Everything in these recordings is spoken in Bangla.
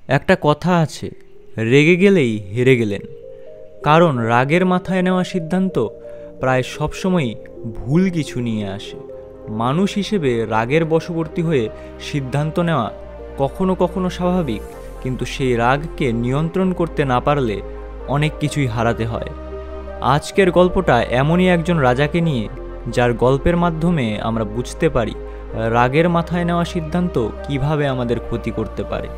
একটা কথা আছে, রেগে গেলেই হেরে গেলেন। কারণ রাগের মাথায় নেওয়া সিদ্ধান্ত প্রায় সবসময়ই ভুল কিছু নিয়ে আসে। মানুষ হিসেবে রাগের বশবর্তী হয়ে সিদ্ধান্ত নেওয়া কখনো কখনো স্বাভাবিক, কিন্তু সেই রাগকে নিয়ন্ত্রণ করতে না পারলে অনেক কিছুই হারাতে হয়। আজকের গল্পটা এমনই একজন রাজাকে নিয়ে, যার গল্পের মাধ্যমে আমরা বুঝতে পারি রাগের মাথায় নেওয়া সিদ্ধান্ত কিভাবে আমাদের ক্ষতি করতে পারে।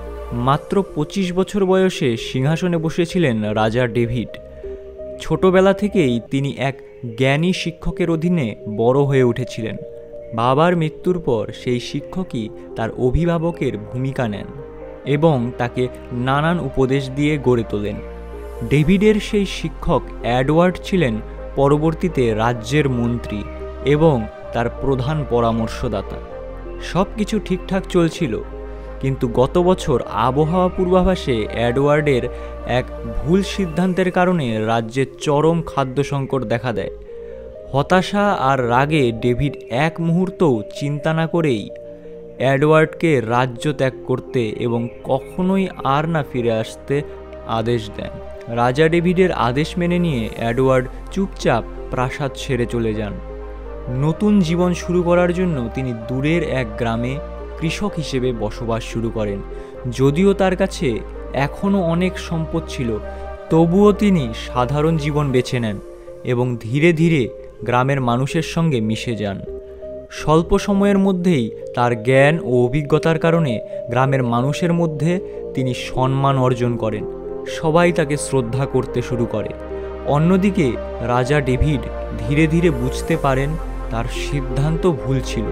মাত্র 25 বছর বয়সে সিংহাসনে বসেছিলেন রাজা ডেভিড। ছোটবেলা থেকেই তিনি এক জ্ঞানী শিক্ষকের অধীনে বড় হয়ে উঠেছিলেন। বাবার মৃত্যুর পর সেই শিক্ষকই তার অভিভাবকের ভূমিকা নেন এবং তাকে নানান উপদেশ দিয়ে গড়ে তোলেন। ডেভিডের সেই শিক্ষক এডওয়ার্ড ছিলেন পরবর্তীতে রাজ্যের মন্ত্রী এবং তার প্রধান পরামর্শদাতা। সব কিছু ঠিকঠাক চলছিল, কিন্তু গত বছর আবহাওয়া পূর্বাভাসে এডওয়ার্ডের এক ভুল সিদ্ধান্তের কারণে রাজ্যে চরম খাদ্য সংকট দেখা দেয়। হতাশা আর রাগে ডেভিড এক মুহূর্তও চিন্তা না করেই এডওয়ার্ডকে রাজ্য ত্যাগ করতে এবং কখনোই আর না ফিরে আসতে আদেশ দেন। রাজা ডেভিডের আদেশ মেনে নিয়ে এডওয়ার্ড চুপচাপ প্রাসাদ ছেড়ে চলে যান। নতুন জীবন শুরু করার জন্য তিনি দূরের এক গ্রামে কৃষক হিসেবে বসবাস শুরু করেন। যদিও তার কাছে এখনও অনেক সম্পদ ছিল, তবুও তিনি সাধারণ জীবন বেছে নেন এবং ধীরে ধীরে গ্রামের মানুষের সঙ্গে মিশে যান। স্বল্প সময়ের মধ্যেই তার জ্ঞান ও অভিজ্ঞতার কারণে গ্রামের মানুষের মধ্যে তিনি সম্মান অর্জন করেন। সবাই তাকে শ্রদ্ধা করতে শুরু করে। অন্যদিকে রাজা ডেভিড ধীরে ধীরে বুঝতে পারেন তার সিদ্ধান্ত ভুল ছিল।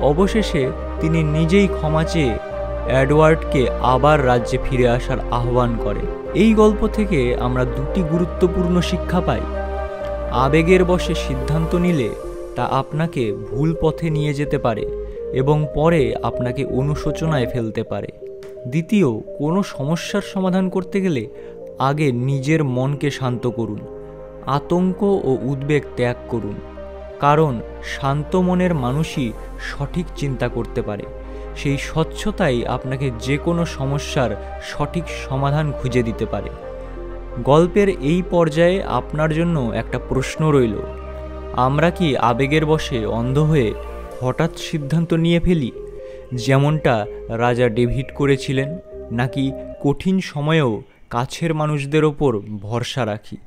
অবশেষে তিনি নিজেই ক্ষমা চেয়ে এডওয়ার্ডকে আবার রাজ্যে ফিরে আসার আহ্বান করেন। এই গল্প থেকে আমরা দুটি গুরুত্বপূর্ণ শিক্ষা পাই। আবেগের বশে সিদ্ধান্ত নিলে তা আপনাকে ভুল পথে নিয়ে যেতে পারে এবং পরে আপনাকে অনুশোচনায় ফেলতে পারে। দ্বিতীয়, কোনো সমস্যার সমাধান করতে গেলে আগে নিজের মনকে শান্ত করুন, আতঙ্ক ও উদ্বেগ ত্যাগ করুন। কারণ শান্ত মনের মানুষই সঠিক চিন্তা করতে পারে। সেই স্বচ্ছতাই আপনাকে যে কোনো সমস্যার সঠিক সমাধান খুঁজে দিতে পারে। গল্পের এই পর্যায়ে আপনার জন্য একটা প্রশ্ন রইল, আমরা কি আবেগের বশে অন্ধ হয়ে হঠাৎ সিদ্ধান্ত নিয়ে ফেলি, যেমনটা রাজা ডেভিড করেছিলেন, নাকি কঠিন সময়েও কাছের মানুষদের ওপর ভরসা রাখি?